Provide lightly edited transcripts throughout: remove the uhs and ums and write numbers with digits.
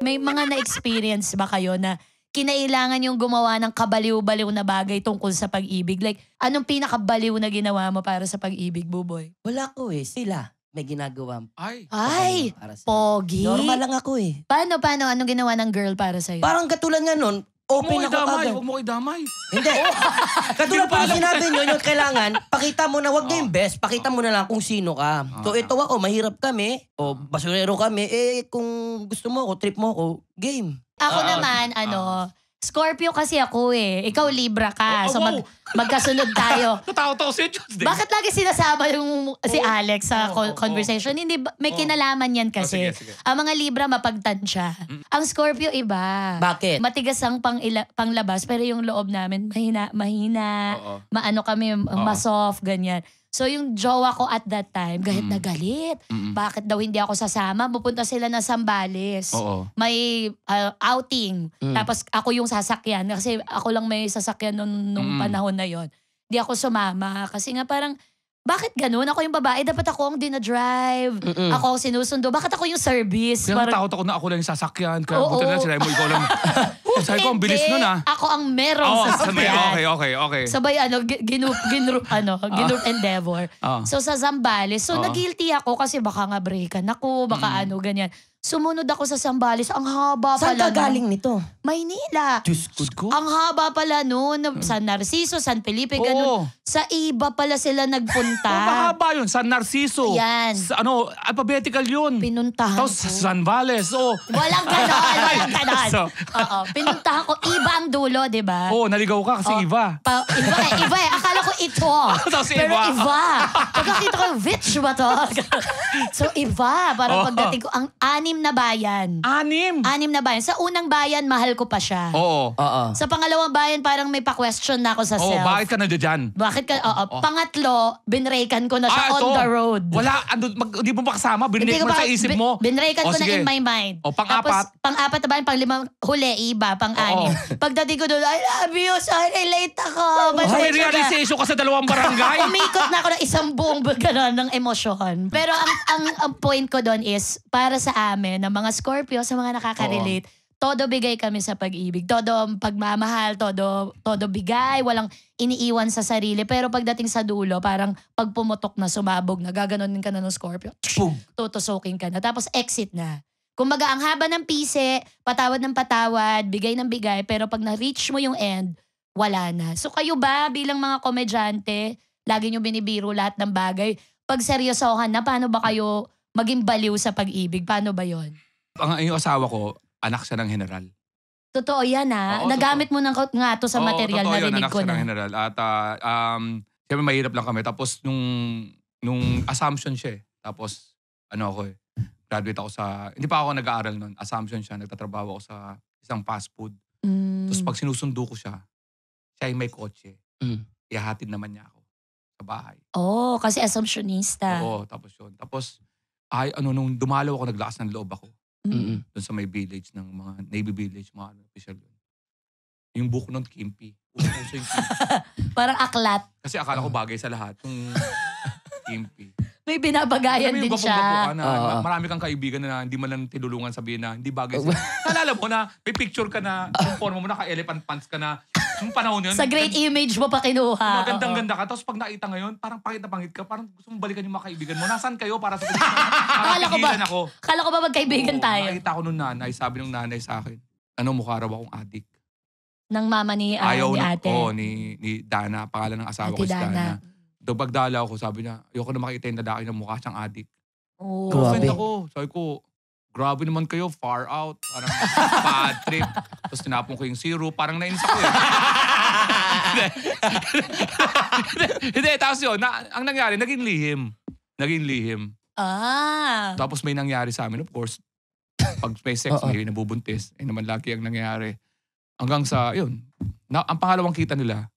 May mga na-experience ba kayo na kinailangan yung gumawa ng kabaliw-baliw na bagay tungkol sa pag-ibig? Like, anong pinakabaliw na ginawa mo para sa pag-ibig, Buboy? Wala ko eh. Sila. May ginagawa. Ay, para sa pogi. normal lang ako eh. Paano? Anong ginawa ng girl para sa'yo? Parang katulad nga nun, open ako agad. Huwag mo idamay. Hindi. Katulad pa sinabi nyo, yung kailangan, pakita mo na, wag na yung best, pakita mo na lang kung sino ka. So ito ako, mahirap kami, o basurero kami, kung gusto mo ako, trip mo ako, game. Ako naman, Scorpio kasi ako eh. Ikaw Libra ka. So magkasunod tayo. Natawa-tawa si Tuesday. Bakit lagi sinasama yung si Alex sa conversation? Hindi, may kinalaman yan kasi. Sige. Ang mga Libra mapagtansya. Ang Scorpio iba. Bakit? Matigas ang panglabas pero yung loob namin mahina. Maano kami, masoft, ganyan. So yung jowa ko at that time, galit na galit. Bakit daw hindi ako sasama? Pupunta sila na Zambales. May outing. Tapos ako yung sasakyan. Kasi ako lang may sasakyan nung panahon na yon. Hindi ako sumama. Kasi nga parang, bakit ganun? Ako yung babae, dapat ako ang dinadrive. Ako ang sinusundo. Bakit ako yung service? Kaya Parang, takot ako na ako lang yung sasakyan. Kaya buti na sila mo, ikaw lang. Sabi ko, ang bilis nun ah. Ako ang merong sasakyan. Okay. Sabay group endeavor. So sa Zambales, so nag-guilty ako kasi baka nga breakan ako, baka ganyan. Sumunod ako sa Zambales, ang haba Saan pala. ka galing nito? Maynila. Diyos ko. Ang haba pala noon, San Narciso, San Felipe, ganun. Sa iba pala sila nagpunta. Mahaba yun, San Narciso. Yan. Alphabetical yun. Pinuntahan Tapos ko. San Vales, Walang ganon. Pinuntahan ko, iba ang dulo, di ba? Naligaw ka kasi iba. Iba eh. Akala ko ito. Tapos Pero iba. iba. Pagkakita ko, bitch ba to? So iba. Parang pagdating ko, ang anim na bayan. Anim na bayan. Sa unang bayan, mahal ko pa siya. Oo. Sa pangalawang bayan, parang may pa-question na ako sa self. Bakit ka nandiyan? Bakit ka? Pangatlo, binraykan ko na siya on the road. Wala, hindi mo ba kasama? Binrake mo sa isip mo? Binraykan ko na in my mind. Pang-apat? Tapos, pang-apat na bayan, pang-limang, huli, iba, pang-anim. Pagdating ko doon, I love you, sorry, late ako. May realization ka sa dalawang barangay? Umikot na ako ng isang buong ganon ng emosyon. Pero ang point ko doon is, para sa amin, ng mga Scorpio, sa mga nakaka-relate, todo bigay kami sa pag-ibig. Todo pagmamahal, todo bigay, walang iniiwan sa sarili. Pero pagdating sa dulo, parang pag pumutok na, sumabog na, gaganon ka na ng Scorpio, tutusukin ka na. Tapos exit na. Kumbaga, ang haba ng pise, patawad ng patawad, bigay ng bigay, pero pag na-reach mo yung end, wala na. So kayo ba, bilang mga komedyante, lagi nyo binibiro lahat ng bagay, pag seryosohan na, paano ba kayo maging baliw sa pag-ibig? Paano ba yon? Yung asawa ko, anak siya ng general. Totoo yan ha? Nagamit mo nga to sa material na rinig ko na. Anak siya ng general. At siyempre mahirap lang kami. Tapos nung assumption siya eh. Tapos ako graduate ako hindi pa ako nag-aaral nun. Assumption siya, nagtatrabaho ako sa isang fast food. Tapos pag sinusundo ko siya yung may kotse. Ihahatid naman niya ako sa bahay. Kasi assumptionista. Tapos yun. Tapos nung dumalaw ako, naglakas ng loob ako. Doon sa may village ng mga Navy village, mga official doon. Yung buko nun, kimpi. Uso yung kimpi. Parang aklat. Kasi akala ko bagay sa lahat. Yung kimpi. May binabagayan din siya. Marami kang kaibigan na hindi man lang tinulungan sabihin na hindi bagay sa naalala mo na may picture ka na, yung forma mo naka-elephant pants ka na, yung panahon yun. Sa great image mo pa kinuha. Magandang-ganda ka. Tapos pag nakita ngayon, parang pangit na pangit ka. Parang gusto mong balikan yung mga kaibigan mo. Nasaan kayo para sa Kala ko ba magkaibigan tayo? Nakita ko nung nanay. Sabi nung nanay sa akin, mukha raw akong adik. Ng mama ni ate? Ni Dana. Pangalan ng asawa ko si Dana. Doon pagdalaw ko, sabi niya, ayoko na makita yung lalaki na mukha siyang adik. Grabe. Sabi ko, grabe naman kayo, far out. Parang bad trip. Tapos tinapon ko yung syrup. Parang nainis ako eh. Hindi, tapos yun, ang nangyari, naging lihim. Tapos may nangyari sa amin, of course. Pag may sex, may nabubuntis. Naman lagi ang nangyari. Hanggang sa, yun, ang pangalawang kita nila,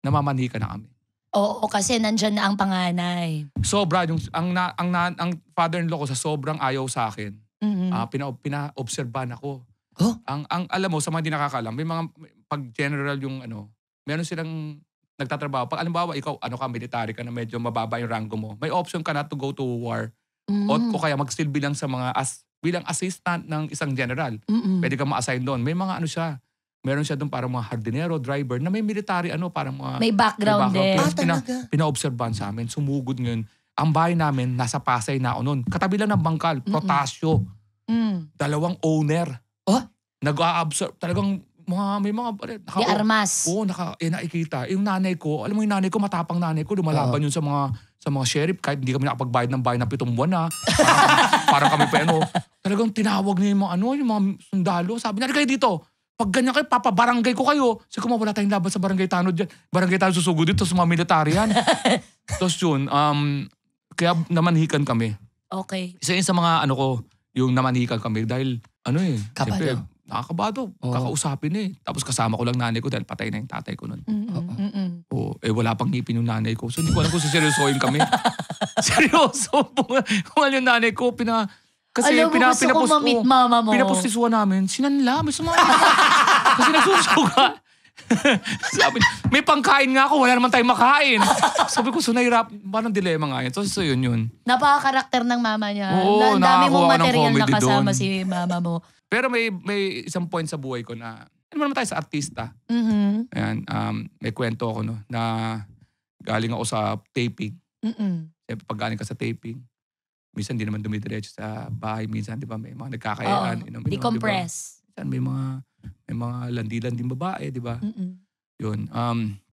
namamanhi ka na kami. Oo, kasi nandyan na ang panganay. Sobra, ang father-in-law ko sa sobrang ayaw sa akin, pina-obserban ako. Ang alam mo, sa mga hindi nakakalam, may mga, pag general yung meron silang nagtatrabaho. Pag alimbawa, ikaw, military ka na medyo mababa yung rango mo, may option ka na to go to war. O kaya magsilbi lang sa mga as bilang assistant ng isang general. Mm-mm. Pwede ka ma-assign doon. May mga ano siya. Meron siya doon parang mga hardinero, driver, na may military parang mga... May background din. talaga? Pina-obserban sa amin. Sumugod ngayon. Ang bahay namin, nasa Pasay na ako noon. Katabi lang ng bangkal, Protasio. Dalawang owner. Oh? Nag-a-observe. Talagang may mga... Di armas. Oo, nakikita. Yung nanay ko, alam mo yung nanay ko, matapang nanay ko, lumalaban yun sa mga sheriff. Kahit hindi kami nakapagbayad ng bahay ng 7 buwan na. Parang kami pa Talagang tinawag niya yung mga sundalo. Sabi niya, kayo dito. Pag ganyan kayo, papabarangay ko kayo. Sabi ko, wala tayong laban sa barangay Tanod dyan. Barangay Tanod susugod dito sa mga military yan. Tapos yun, kaya namanhikan kami. Okay. Isa yun sa mga yung namanhikan kami dahil Kabado. siyempre, nakakabado. Kakausapin Tapos kasama ko lang nanay ko dahil patay na yung tatay ko nun. Wala pang ngipin yung nanay ko. So hindi ko alam kung seryosohin kami. Seryoso. Kung yung nanay ko, kasi alam mo, gusto ko ma-meet mama mo. Pinapostisuan namin, sinanla, may sumama. Kasi nagsusuga. Sabi, may pangkain nga ako, wala naman tayong makain. Sabi ko, so nahirap, parang dilema nga yun. So yun. Napaka-karakter ng mama niya. Oo, Ang dami mong nakakuha ng material na comedy kasama doon. si mama mo. Pero may isang point sa buhay ko na, ano naman tayo sa artista. Mhm. Ayan, may kwento ako na galing ako sa taping. Siyempre pag galing ka sa taping, minsan hindi naman dumidiretso sa bahay. Minsan, di ba, may mga nagkakayaan. Decompress. Diba? Minsan may mga landilanding babae, di ba? Yun.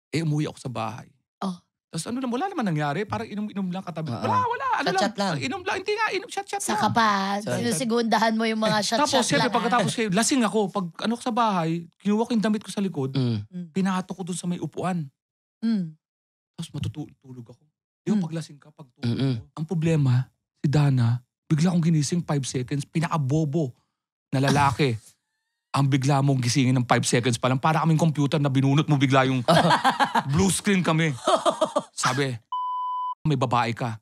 Umuwi ako sa bahay. Oh. Tapos wala naman nangyari. Parang inom-inom lang katabi. Wala. Chat lang. Inom lang. Hindi nga, chat Saka lang. pa, sinusegundahan mo yung mga shot-shot Tapos, siyempre, lang. pagkatapos kayo, lasing ako. Pag ko sa bahay, kinuha ko yung damit ko sa likod, pinahato ko dun sa may upuan. Tapos matutulog ako. Di ba paglasing ka, pagtulog ko. Ang problema, si Dana, bigla akong ginising 5 seconds, pinaka-bobo na lalaki. Ang bigla mong gisingin ng 5 seconds pa lang, para kaming computer na binunot mo bigla yung blue screen kami. Sabi, may babae ka.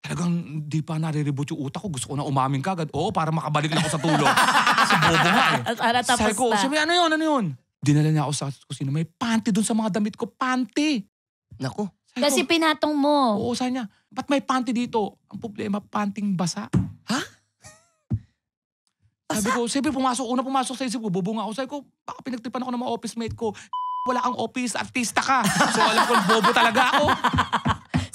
Talagang di pa nare-reboot yung utak ko. Gusto ko na umamin kagad. Oo, para makabalik lang ako sa tulog. Kasi bobo nga Para tapos Sabi ko, na. sabi, ano yun? Dinala niya ako sa kusina. May panty dun sa mga damit ko. Panty! Naku. Sabi Kasi ko, pinatong mo. oo, sabi niya, ba't may panty dito? Ang problema, panting basa. Ha? Sabi ko, pumasok sa isip ko, bubunga ako. Sabi ko, baka pinagtipan ako ng mga office mate ko. Wala kang office, artista ka. So alam ko, bobo talaga ako.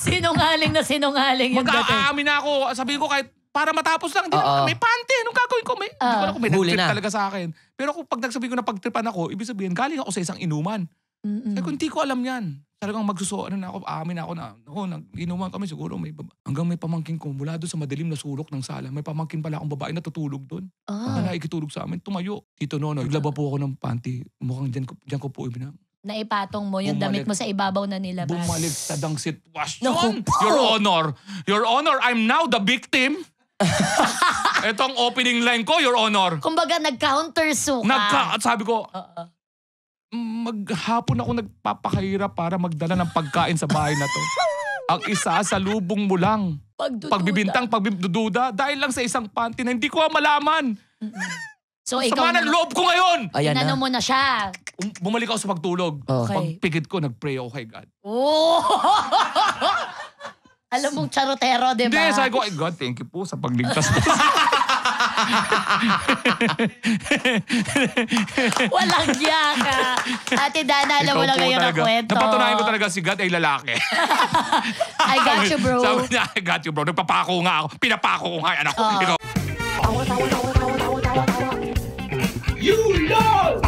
Sinungaling na sinungaling yung dati. Mag-aamin na ako. Sabihin ko kahit para matapos lang, may panty. Anong gagawin ko? Hindi ko alam kung may Huli nag-trip na. talaga sa akin. Pero kung pag nagsabihin ko na pagtripan ako, ibig sabihin, galing ako sa isang inuman. Sabi ko, hindi ko alam yan. Talagang aamin na ako na, nag-inuman kami siguro. Hanggang may pamangkin ko, mula doon sa madilim na sulok ng sala, may pamangkin pala akong babae na tutulog doon. Na nakikitulog sa amin, tumayo. Tito Nono, naglaba po ako ng panty. Mukhang dyan ko po ibinang. Naipatong mo yung damit mo sa ibabaw na nilabas. Bumalik sa dang sitwasyon. Your Honor, I'm now the victim. Ito ang opening line ko, Your Honor. Kumbaga, nag-counter suka. At sabi ko, maghapon ako nagpapakahirap para magdala ng pagkain sa bahay na to. Ang isa sa lubong mo lang. Pagdududa. Pagdududa, dahil lang sa isang panty na hindi ko malaman. So, ikaw Sama ng loob ko ngayon! Ayan inano na. mo na siya. Bumalik ako sa pagtulog. Okay. Pagpigit ko, nag-pray ako kay God. Oh! Alam mong charotero, di ba? Hindi, sabi ko, God, thank you po sa pagligtas. Walang giya ka. Ate Dana, alam mo lang ngayon ang kwento. Napatunayan ko talaga si God ay lalaki. I got you, bro. Sabi niya, I got you, bro. Nagpapako nga ako. Pinapako ko nga, anak ko. Ikaw. You love.